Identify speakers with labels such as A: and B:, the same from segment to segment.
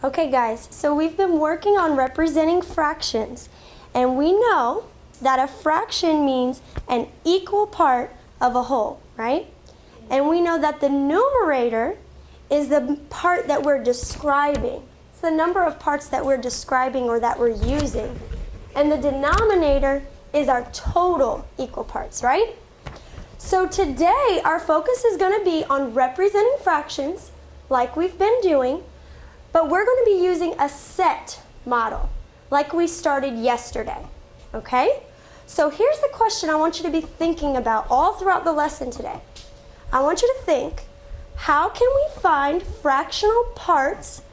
A: Okay guys, so we've been working on representing fractions, and we know that a fraction means an equal part of a whole, right? And we know that the numerator is the part that we're describing. It's the number of parts that we're describing or that we're using. And the denominator is our total equal parts, right? So today our focus is going to be on representing fractions like we've been doing, but we're going to be using a set model like we started yesterday, okay? So here's the question I want you to be thinking about all throughout the lesson today. I want you to think, how can we find fractional parts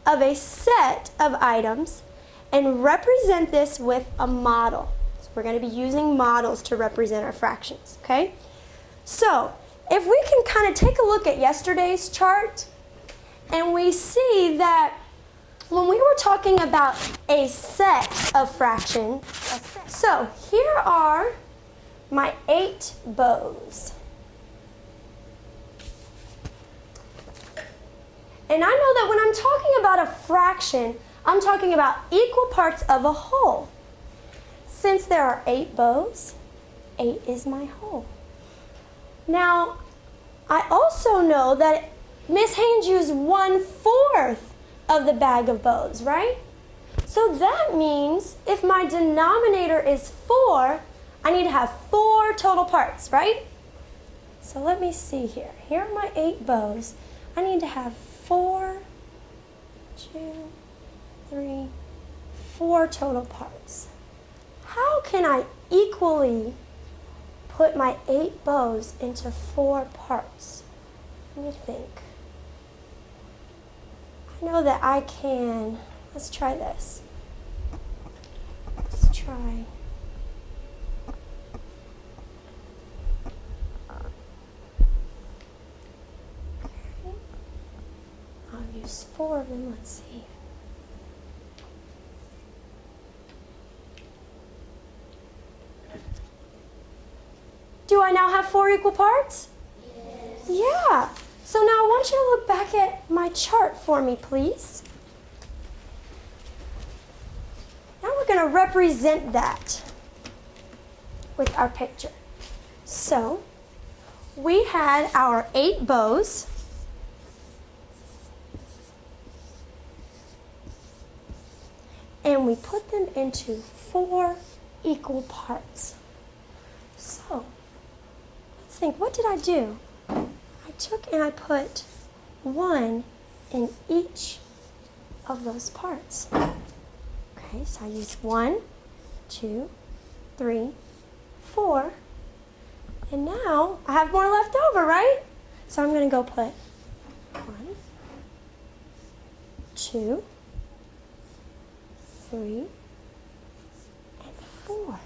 A: of a set of items and represent this with a model? So we're going to be using models to represent our fractions, okay? So if we can kind of take a look at yesterday's chart, and we see that when we were talking about a set of fractions, so here are my 8 bows. And I know that when I'm talking about a fraction, I'm talking about equal parts of a whole. Since there are 8 bows, 8 is my whole. Now, I also know that Miss Haynes used 1/4 of the bag of bows, right? So that means if my denominator is 4, I need to have 4 total parts, right? So let me see here. Here are my 8 bows. I need to have 4 total parts. How can I equally put my 8 bows into 4 parts? Let me think. I know that I can. Let's try this. Let's try. Okay. I'll use 4 of them. Let's see. Do I now have 4 equal parts? Yes. Yeah. So now I want you to look back at my chart for me, please. Now we're going to represent that with our picture. So we had our 8 bows. And we put them into 4 equal parts. So let's think, what did I do? I took and I put 1 in each of those parts. Okay, so I used 1, 2, 3, 4, and now I have more left over, right? So I'm going to go put 1, 2, 3, and 4.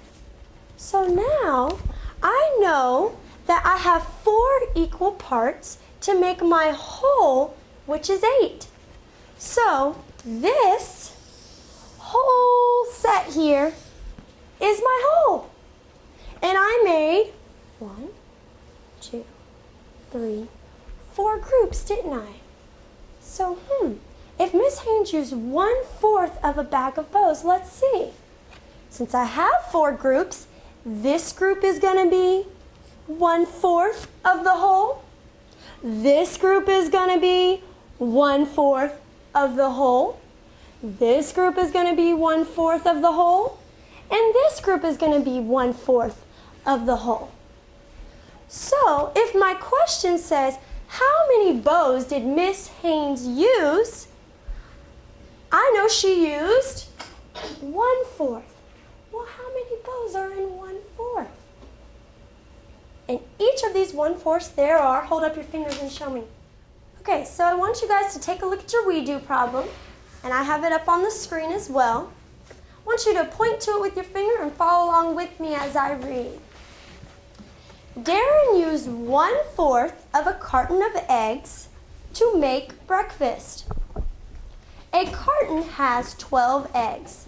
A: So now I know that I have 4 equal parts to make my whole, which is 8. So this whole set here is my whole. And I made 1, 2, 3, 4 groups, didn't I? So, if Miss Haynes used 1/4 of a bag of bows, let's see. Since I have 4 groups, this group is going to be 1/4 of the whole. This group is going to be 1/4 of the whole. This group is going to be 1/4 of the whole. And this group is going to be 1/4 of the whole. So if my question says, how many bows did Miss Haynes use? I know she used 1/4. Well, how many bows are in 1/4? And each of these 1/4 there are, hold up your fingers and show me. Okay, so I want you guys to take a look at your We Do problem, and I have it up on the screen as well. I want you to point to it with your finger and follow along with me as I read. Darren used 1/4 of a carton of eggs to make breakfast. A carton has 12 eggs.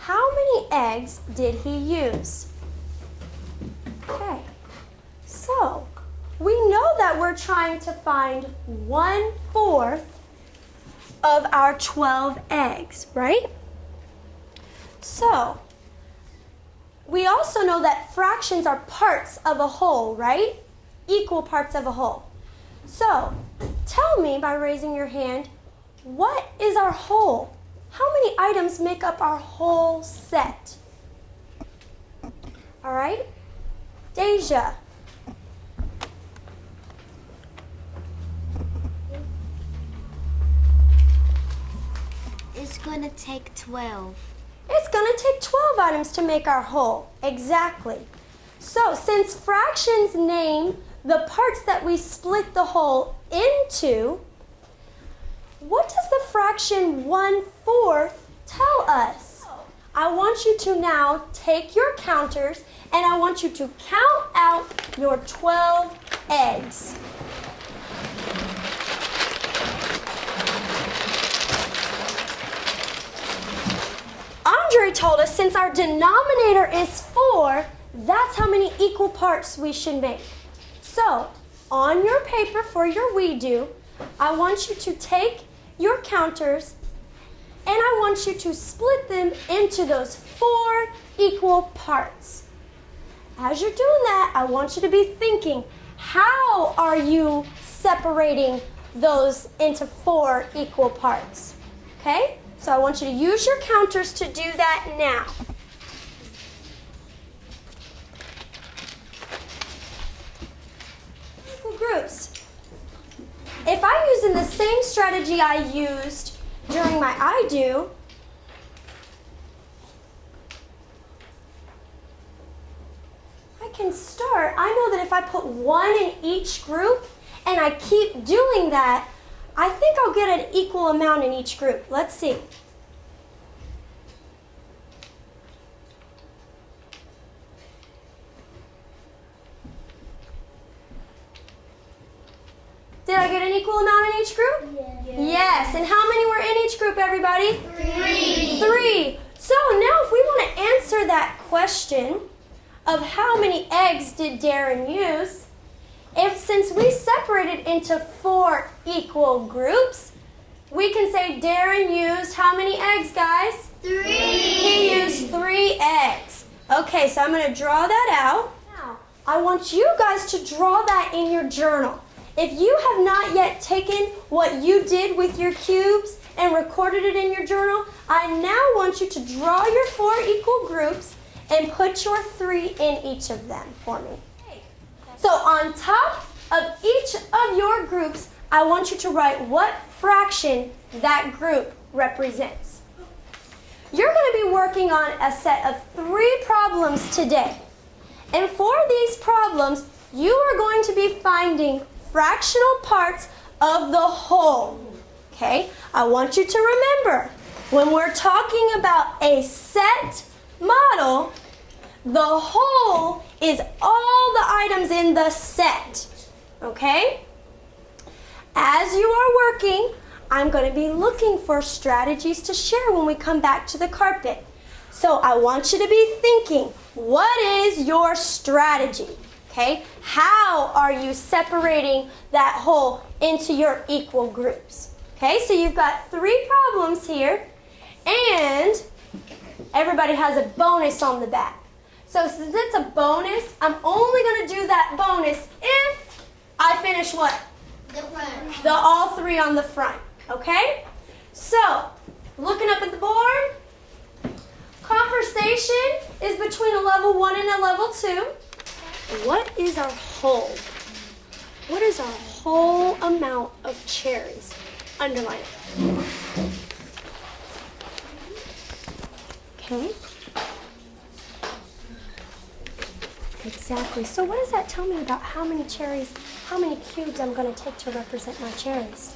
A: How many eggs did he use? Okay. So, we know that we're trying to find 1/4 of our 12 eggs, right? So, we also know that fractions are parts of a whole, right? Equal parts of a whole. So, tell me by raising your hand, what is our whole? How many items make up our whole set? All right? Deja.
B: It's going to take 12.
A: It's going to take 12 items to make our whole. Exactly. So, since fractions name the parts that we split the whole into, what does the fraction 1/4 tell us? I want you to now take your counters and I want you to count out your 12 eggs. Andre told us since our denominator is 4, that's how many equal parts we should make. So, on your paper for your we do, I want you to take your counters and I want you to split them into those 4 equal parts. As you're doing that, I want you to be thinking, how are you separating those into 4 equal parts? Okay? So I want you to use your counters to do that now. Equal groups. If I'm using the same strategy I used during my I do, I can start. I know that if I put 1 in each group and I keep doing that, I think I'll get an equal amount in each group. Let's see. Did I get an equal amount in each group?
B: Yes.
A: Yes. And how many were in each group, everybody?
B: 3.
A: 3. So now if we want to answer that question of how many eggs did Darren use, since we separated into 4 equal groups, we can say Darren used how many eggs, guys?
B: 3.
A: He used 3 eggs. Okay, so I'm going to draw that out. Now, I want you guys to draw that in your journal. If you have not yet taken what you did with your cubes and recorded it in your journal, I now want you to draw your 4 equal groups and put your 3 in each of them for me. So on top of each of your groups, I want you to write what fraction that group represents. You're going to be working on a set of 3 problems today. And for these problems, you are going to be finding fractional parts of the whole. Okay? I want you to remember, when we're talking about a set model, the whole is all the items in the set. Okay? As you are working, I'm going to be looking for strategies to share when we come back to the carpet. So I want you to be thinking, what is your strategy? Okay? How are you separating that whole into your equal groups? Okay, so you've got 3 problems here, and everybody has a bonus on the back. So since it's a bonus, I'm only going to do that bonus if I finish what?
B: The front.
A: All 3 on the front. Okay? So, looking up at the board, conversation is between a level 1 and a level 2. What is our whole? What is our whole amount of cherries? Underline it. Okay. Exactly. So what does that tell me about how many cherries, how many cubes I'm going to take to represent my cherries?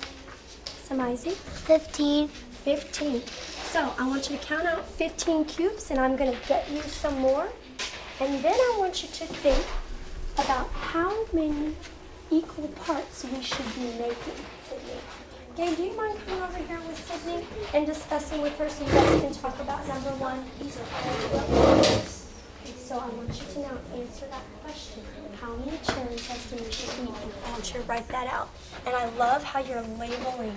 A: Samaisi?
B: 15.
A: 15. So I want you to count out 15 cubes, and I'm going to get you some more. And then I want you to think about how many equal parts we should be making, Sydney. Gabe, do you mind coming over here with Sydney and discussing with her so you guys can talk about number 1? Okay, so I want you to now answer that question. How many cherries has Denisha eaten? I want you to write that out. And I love how you're labeling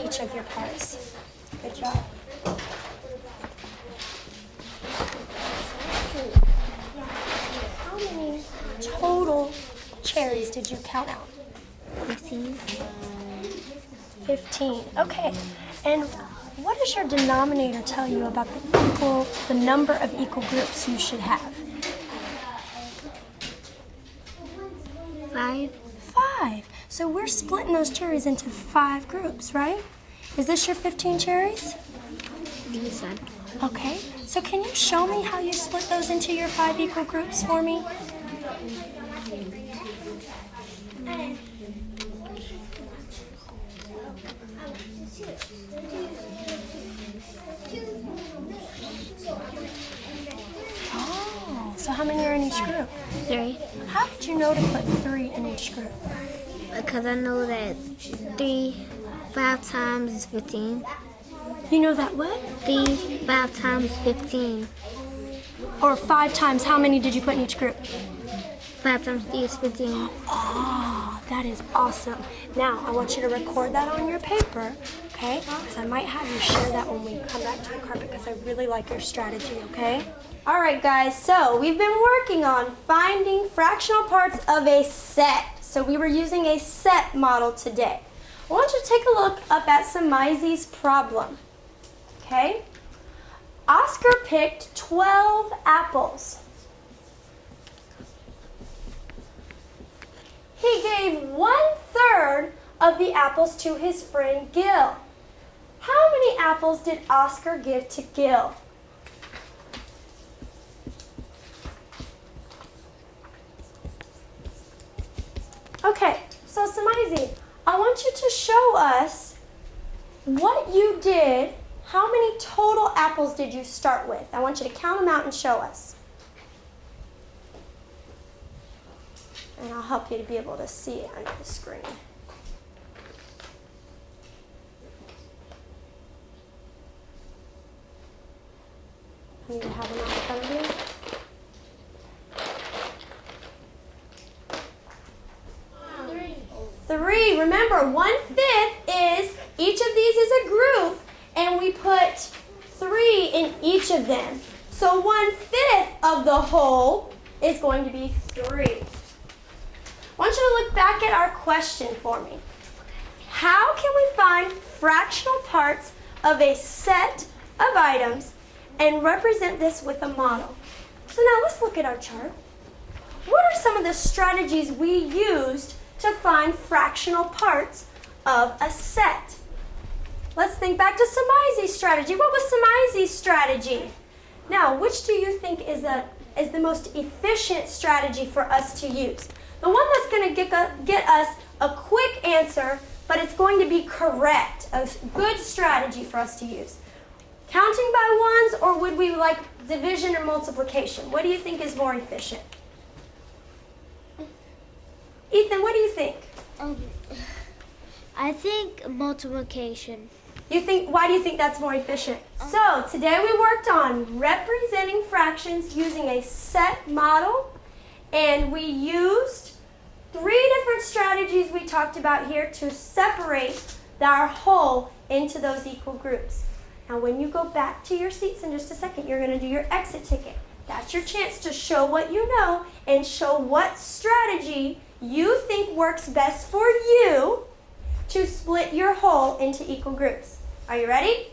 A: each of your parts. Good job. How many total cherries did you count out?
B: 15.
A: 15. Okay. And what does your denominator tell you about the number of equal groups you should have?
B: 5.
A: 5. So we're splitting those cherries into 5 groups, right? Is this your 15 cherries?
B: These one.
A: Okay. So can you show me how you split those into your 5 equal groups for me? Oh, so how many are in each group?
B: 3.
A: How did you know to put 3 in each group?
B: Because I know that 5 times is 15.
A: You know that what?
B: 5 times 15.
A: Or 5 times, how many did you put in each group?
B: 5 times 3 is 15.
A: Oh, that is awesome. Now, I want you to record that on your paper, okay? Because I might have you share that when we come back to the carpet because I really like your strategy, okay? All right, guys, so we've been working on finding fractional parts of a set. So we were using a set model today. I want you to take a look up at Samaizi's problem, okay? Oscar picked 12 apples. He gave 1/3 of the apples to his friend Gil. How many apples did Oscar give to Gil? Okay, so Samaizi, I want you to show us what you did. How many total apples did you start with? I want you to count them out and show us. And I'll help you to be able to see it under the screen. I need to have them out in front of you. 3. Remember, 1/5 is, each of these is a group, and we put 3 in each of them. So 1/5 of the whole is going to be 3. I want you to look back at our question for me. How can we find fractional parts of a set of items and represent this with a model? So now let's look at our chart. What are some of the strategies we used to find fractional parts of a set? Let's think back to Samaizi's strategy. What was Samaizi's strategy? Now, which do you think is the most efficient strategy for us to use? The one that's going to get us a quick answer, but it's going to be correct, a good strategy for us to use. Counting by ones, or would we like division or multiplication? What do you think is more efficient? Ethan, what do you think?
B: I think multiplication.
A: Why do you think that's more efficient? So today we worked on representing fractions using a set model, and we used 3 different strategies we talked about here to separate our whole into those equal groups. Now when you go back to your seats in just a second, you're going to do your exit ticket. That's your chance to show what you know and show what strategy you think works best for you to split your whole into equal groups. Are you ready?